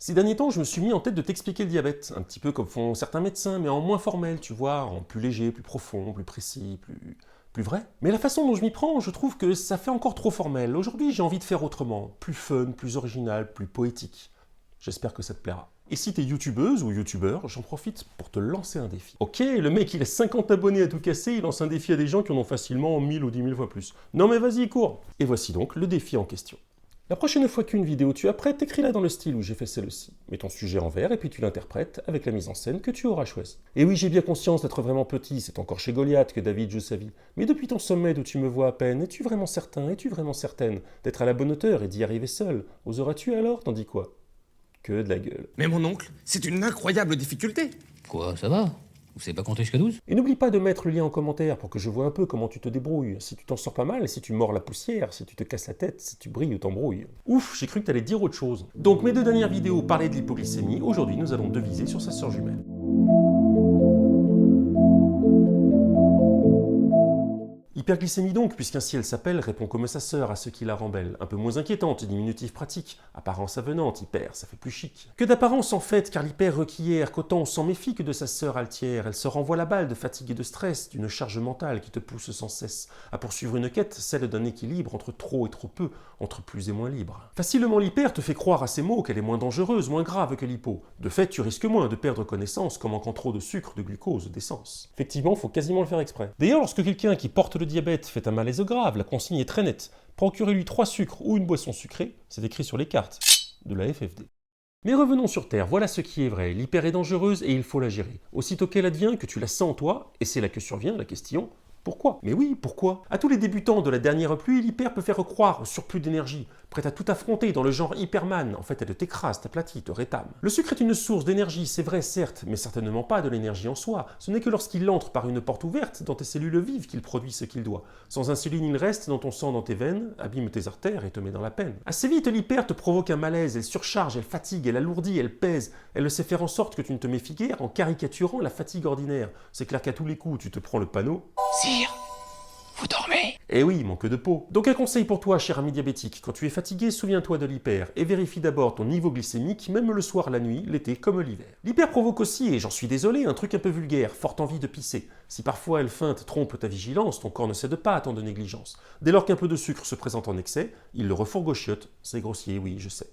Ces derniers temps, je me suis mis en tête de t'expliquer le diabète, un petit peu comme font certains médecins, mais en moins formel, tu vois, en plus léger, plus profond, plus précis, plus vrai. Mais la façon dont je m'y prends, je trouve que ça fait encore trop formel. Aujourd'hui, j'ai envie de faire autrement, plus fun, plus original, plus poétique. J'espère que ça te plaira. Et si t'es youtubeuse ou youtubeur, j'en profite pour te lancer un défi. Ok, le mec il a 50 abonnés à tout casser, il lance un défi à des gens qui en ont facilement 1000 ou 10 000 fois plus. Non mais vas-y, cours. Et voici donc le défi en question. La prochaine fois qu'une vidéo tu as prête, écris-la dans le style où j'ai fait celle-ci. Mets ton sujet en vert et puis tu l'interprètes avec la mise en scène que tu auras choisie. Et oui, j'ai bien conscience d'être vraiment petit, c'est encore chez Goliath que David joue sa vie. Mais depuis ton sommet d'où tu me vois à peine, es-tu vraiment certain, es-tu vraiment certaine d'être à la bonne hauteur et d'y arriver seul? Oseras-tu alors? T'en dis quoi? Que de la gueule. Mais mon oncle, c'est une incroyable difficulté. Quoi, ça va? Vous savez pas compter jusqu'à 12? Et n'oublie pas de mettre le lien en commentaire pour que je vois un peu comment tu te débrouilles, si tu t'en sors pas mal, si tu mords la poussière, si tu te casses la tête, si tu brilles ou t'embrouilles. Ouf, j'ai cru que t'allais dire autre chose. Donc mes deux dernières vidéos parlaient de l'hypoglycémie, aujourd'hui nous allons deviser sur sa sœur jumelle. Hyperglycémie donc, puisqu'ainsi elle s'appelle, répond comme sa sœur à ce qui la rend belle. Un peu moins inquiétante, diminutif pratique. Apparence avenante, hyper, ça fait plus chic. Que d'apparence en fait, car l'hyper requiert qu'autant on s'en méfie que de sa sœur altière. Elle se renvoie la balle de fatigue et de stress, d'une charge mentale qui te pousse sans cesse à poursuivre une quête, celle d'un équilibre entre trop et trop peu, entre plus et moins libre. Facilement l'hyper te fait croire à ces mots qu'elle est moins dangereuse, moins grave que l'hypo. De fait, tu risques moins de perdre connaissance qu'en manquant trop de sucre, de glucose, d'essence. Effectivement, faut quasiment le faire exprès. D'ailleurs, lorsque quelqu'un qui porte le diabète fait un malaise grave, la consigne est très nette. Procurez-lui 3 sucres ou une boisson sucrée, c'est écrit sur les cartes de la FFD. Mais revenons sur Terre, voilà ce qui est vrai. L'hyper est dangereuse et il faut la gérer. Aussitôt qu'elle advient, que tu la sens en toi, et c'est là que survient la question: pourquoi? Mais oui, pourquoi? À tous les débutants de la dernière pluie, l'hyper peut faire croire au surplus d'énergie, prête à tout affronter dans le genre Hyperman. En fait, elle t'écrase, t'aplatit, te rétame. Le sucre est une source d'énergie, c'est vrai certes, mais certainement pas de l'énergie en soi. Ce n'est que lorsqu'il entre par une porte ouverte dans tes cellules vives qu'il produit ce qu'il doit. Sans insuline, il reste dans ton sang, dans tes veines, abîme tes artères et te met dans la peine. Assez vite, l'hyper te provoque un malaise, elle surcharge, elle fatigue, elle alourdit, elle pèse. Elle le sait faire en sorte que tu ne te méfies guère en caricaturant la fatigue ordinaire. C'est clair qu'à tous les coups, tu te prends le panneau. Sire, vous dormez? Eh oui, manque de peau. Donc un conseil pour toi, cher ami diabétique, quand tu es fatigué, souviens-toi de l'hyper et vérifie d'abord ton niveau glycémique, même le soir, la nuit, l'été comme l'hiver. L'hyper provoque aussi, et j'en suis désolé, un truc un peu vulgaire, forte envie de pisser. Si parfois elle feinte, trompe ta vigilance, ton corps ne cède pas à tant de négligence. Dès lors qu'un peu de sucre se présente en excès, il le refourgochiote. C'est grossier, oui, je sais.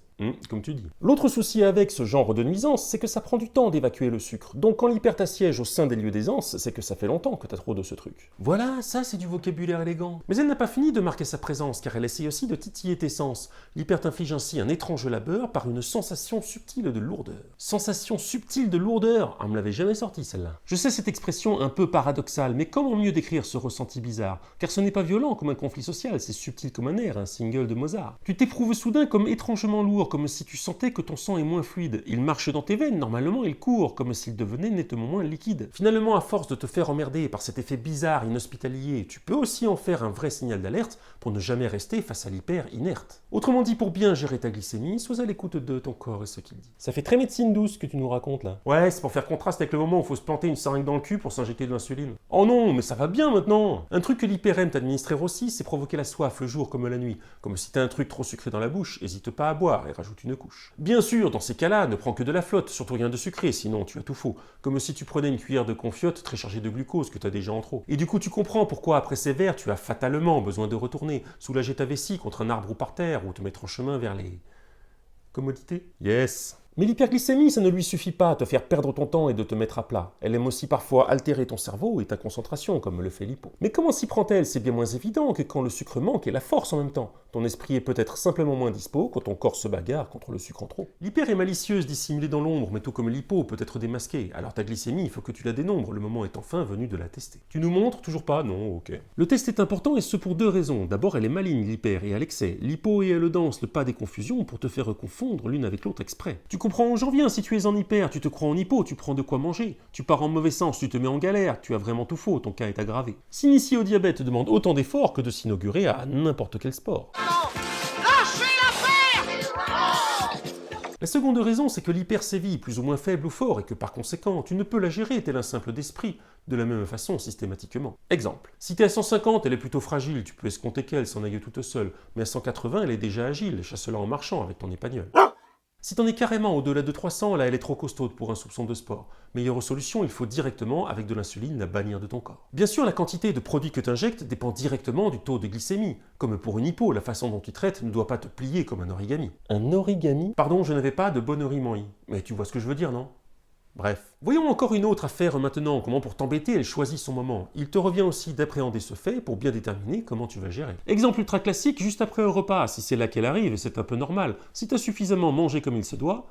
Comme tu dis. L'autre souci avec ce genre de nuisance, c'est que ça prend du temps d'évacuer le sucre. Donc quand l'hyper t'assiège au sein des lieux d'aisance, c'est que ça fait longtemps que t'as trop de ce truc. Voilà, ça c'est du vocabulaire élégant. Mais elle n'a pas fini de marquer sa présence, car elle essaie aussi de titiller tes sens. L'hyper t'inflige ainsi un étrange labeur par une sensation subtile de lourdeur. Sensation subtile de lourdeur? On me l'avait jamais sorti celle-là. Je sais cette expression un peu paradoxale, mais comment mieux décrire ce ressenti bizarre? Car ce n'est pas violent comme un conflit social, c'est subtil comme un air, un single de Mozart. Tu t'éprouves soudain comme étrangement lourd, comme si tu sentais que ton sang est moins fluide. Il marche dans tes veines, normalement il court, comme s'il devenait nettement moins liquide. Finalement, à force de te faire emmerder par cet effet bizarre, inhospitalier, tu peux aussi en faire un vrai signal d'alerte pour ne jamais rester face à l'hyper inerte. Autrement dit, pour bien gérer ta glycémie, sois à l'écoute de ton corps et ce qu'il dit. Ça fait très médecine douce ce que tu nous racontes là. Ouais, c'est pour faire contraste avec le moment où il faut se planter une seringue dans le cul pour s'injecter de l'insuline. Oh non, mais ça va bien maintenant. Un truc que l'hyper aime t'administrer aussi, c'est provoquer la soif le jour comme la nuit. Comme si t'as un truc trop sucré dans la bouche, hésite pas à boire et rajoute une couche. Bien sûr, dans ces cas-là, ne prends que de la flotte, surtout rien de sucré, sinon tu as tout faux. Comme si tu prenais une cuillère de confiote très chargée de glucose que tu as déjà en trop. Et du coup, tu comprends pourquoi après ces verres, tu as fatalement besoin de retourner, soulager ta vessie contre un arbre ou par terre, ou te mettre en chemin vers les... commodités. Yes. Mais l'hyperglycémie, ça ne lui suffit pas à te faire perdre ton temps et de te mettre à plat. Elle aime aussi parfois altérer ton cerveau et ta concentration, comme le fait l'hypo. Mais comment s'y prend-elle? C'est bien moins évident que quand le sucre manque et la force en même temps. Ton esprit est peut-être simplement moins dispo quand ton corps se bagarre contre le sucre en trop. L'hyper est malicieuse, dissimulée dans l'ombre, mais tout comme l'hypo peut être démasquée. Alors ta glycémie, il faut que tu la dénombres, le moment est enfin venu de la tester. Tu nous montres? Toujours pas? Non, ok. Le test est important et ce pour deux raisons. D'abord, elle est maligne, l'hyper, et à l'excès. L'hypo et elle danse, le pas des confusions pour te faire confondre l'une avec l'autre exprès. Tu comprends où j'en viens? Si tu es en hyper, tu te crois en hypo, tu prends de quoi manger. Tu pars en mauvais sens, tu te mets en galère, tu as vraiment tout faux, ton cas est aggravé. S'initier au diabète demande autant d'efforts que de s'inaugurer à n'importe quel sport. La seconde raison, c'est que l'hyper sévit, plus ou moins faible ou fort, et que par conséquent, tu ne peux la gérer tel un simple d'esprit, de la même façon systématiquement. Exemple, si t'es à 150, elle est plutôt fragile, tu peux escompter qu'elle s'en aille toute seule, mais à 180, elle est déjà agile, chasse-la en marchant avec ton épagnol. Si t'en es carrément au-delà de 300, là elle est trop costaude pour un soupçon de sport. Meilleure solution, il faut directement, avec de l'insuline, la bannir de ton corps. Bien sûr, la quantité de produits que tu injectes dépend directement du taux de glycémie. Comme pour une hypo, la façon dont tu traites ne doit pas te plier comme un origami. Un origami? Pardon, je n'avais pas de bon oriment-i. Mais tu vois ce que je veux dire, non? Bref. Voyons encore une autre affaire maintenant. Comment pour t'embêter, elle choisit son moment. Il te revient aussi d'appréhender ce fait pour bien déterminer comment tu vas gérer. Exemple ultra classique, juste après un repas, si c'est là qu'elle arrive, et c'est un peu normal. Si tu as suffisamment mangé comme il se doit,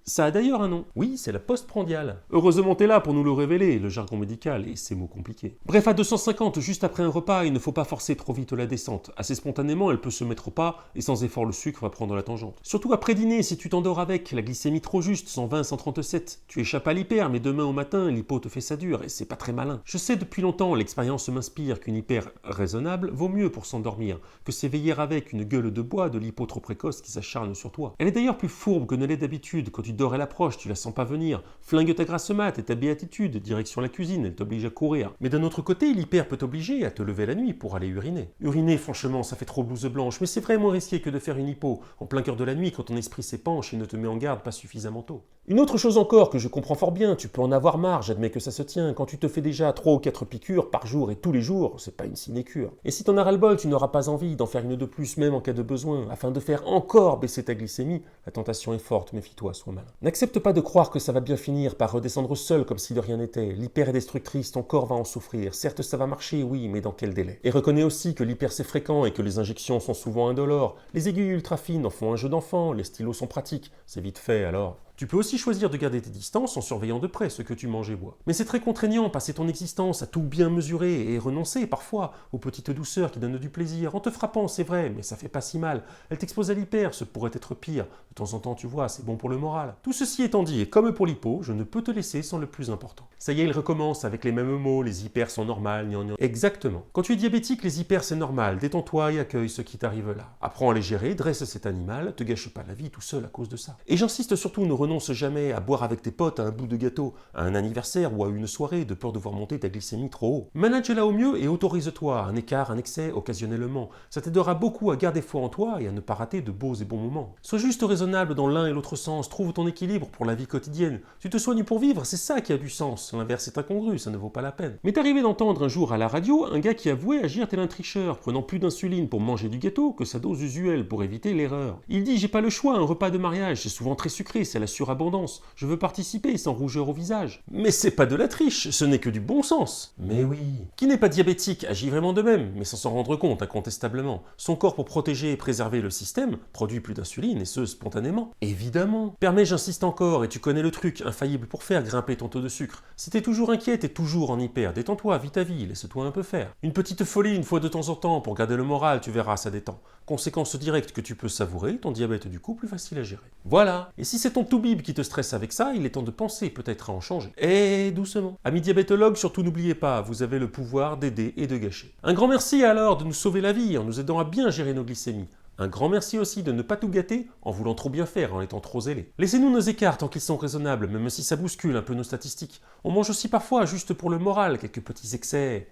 ça a d'ailleurs un nom. Oui, c'est la postprandiale. Heureusement, t'es là pour nous le révéler, le jargon médical et ces mots compliqués. Bref, à 250, juste après un repas, il ne faut pas forcer trop vite la descente. Assez spontanément, elle peut se mettre au pas et sans effort, le sucre va prendre la tangente. Surtout après dîner, si tu t'endors avec la glycémie trop juste, 120, 137, tu échappes à l'hyper, mais demain au matin, l'hypo te fait ça dur et c'est pas très malin. Je sais depuis longtemps, l'expérience m'inspire qu'une hyper raisonnable vaut mieux pour s'endormir que s'éveiller avec une gueule de bois de l'hypo trop précoce qui s'acharne sur toi. Elle est d'ailleurs plus fourbe que ne l'est d'habitude quand tu dors à l'approche, tu la sens pas venir. Flingue ta grasse mat et ta béatitude, direction la cuisine, elle t'oblige à courir. Mais d'un autre côté, l'hyper peut t'obliger à te lever la nuit pour aller uriner. Uriner, franchement, ça fait trop blouse blanche, mais c'est vraiment risqué que de faire une hypo en plein cœur de la nuit quand ton esprit s'épanche et ne te met en garde pas suffisamment tôt. Une autre chose encore que je comprends fort bien, tu peux en avoir marre, j'admets que ça se tient, quand tu te fais déjà 3 ou 4 piqûres par jour et tous les jours, c'est pas une sinécure. Et si t'en as ras-le-bol, tu n'auras pas envie d'en faire une de plus, même en cas de besoin, afin de faire encore baisser ta glycémie, la tentation est forte, méfie-toi, sois malin. N'accepte pas de croire que ça va bien finir par redescendre seul comme si de rien n'était. L'hyper est destructrice, ton corps va en souffrir. Certes, ça va marcher, oui, mais dans quel délai? Et reconnais aussi que l'hyper c'est fréquent et que les injections sont souvent indolores. Les aiguilles ultra fines en font un jeu d'enfant, les stylos sont pratiques, c'est vite fait alors. Tu peux aussi choisir de garder tes distances en surveillant de près ce que tu manges et bois. Mais c'est très contraignant, passer ton existence à tout bien mesurer et renoncer parfois aux petites douceurs qui donnent du plaisir, en te frappant, c'est vrai, mais ça fait pas si mal. Elle t'expose à l'hyper, ce pourrait être pire. De temps en temps, tu vois, c'est bon pour le moral. Tout ceci étant dit, et comme pour l'hypo, je ne peux te laisser sans le plus important. Ça y est, il recommence avec les mêmes mots, les hypers sont normales, gnan gnan. Exactement. Quand tu es diabétique, les hypers c'est normal, détends-toi et accueille ce qui t'arrive là. Apprends à les gérer, dresse cet animal, te gâche pas la vie tout seul à cause de ça. Et j'insiste surtout, ne renonce jamais à boire avec tes potes à un bout de gâteau, à un anniversaire ou à une soirée de peur de voir monter ta glycémie trop haut. Manage-la au mieux et autorise-toi un écart, un excès occasionnellement. Ça t'aidera beaucoup à garder foi en toi et à ne pas rater de beaux et bons moments. Sois juste raisonnable dans l'un et l'autre sens, trouve ton équilibre pour la vie quotidienne. Tu te soignes pour vivre, c'est ça qui a du sens. L'inverse est incongru, ça ne vaut pas la peine. M'est arrivé d'entendre un jour à la radio un gars qui avouait agir tel un tricheur, prenant plus d'insuline pour manger du gâteau que sa dose usuelle pour éviter l'erreur. Il dit: j'ai pas le choix, un repas de mariage, c'est souvent très sucré, c'est la surabondance. Je veux participer sans rougeur au visage. Mais c'est pas de la triche, ce n'est que du bon sens. Mais oui. Qui n'est pas diabétique agit vraiment de même, mais sans s'en rendre compte incontestablement. Son corps, pour protéger et préserver le système, produit plus d'insuline, et ce, spontanément. Évidemment. Permets, j'insiste encore, et tu connais le truc, infaillible pour faire grimper ton taux de sucre. Si t'es toujours inquiet, t'es toujours en hyper, détends-toi, vis ta vie, laisse-toi un peu faire. Une petite folie une fois de temps en temps, pour garder le moral, tu verras, ça détend. Conséquence directe que tu peux savourer, ton diabète du coup plus facile à gérer. Voilà. Et si c'est ton toubib qui te stresse avec ça, il est temps de penser peut-être à en changer. Et doucement. Amis diabétologues, surtout n'oubliez pas, vous avez le pouvoir d'aider et de gâcher. Un grand merci alors de nous sauver la vie en nous aidant à bien gérer nos glycémies. Un grand merci aussi de ne pas tout gâter en voulant trop bien faire, en étant trop zélé. Laissez-nous nos écarts tant qu'ils sont raisonnables, même si ça bouscule un peu nos statistiques. On mange aussi parfois, juste pour le moral, quelques petits excès.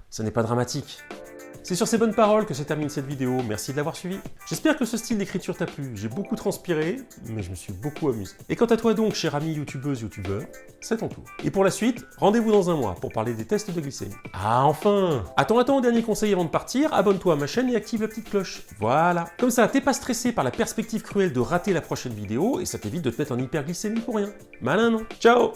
Ça n'est pas dramatique. C'est sur ces bonnes paroles que se termine cette vidéo, merci de l'avoir suivi. J'espère que ce style d'écriture t'a plu, j'ai beaucoup transpiré, mais je me suis beaucoup amusé. Et quant à toi donc, chère amie youtubeuse, youtubeur, c'est ton tour. Et pour la suite, rendez-vous dans un mois pour parler des tests de glycémie. Ah enfin! Attends, dernier conseil avant de partir, abonne-toi à ma chaîne et active la petite cloche. Voilà. Comme ça, t'es pas stressé par la perspective cruelle de rater la prochaine vidéo, et ça t'évite de te mettre en hyperglycémie pour rien. Malin, non? Ciao!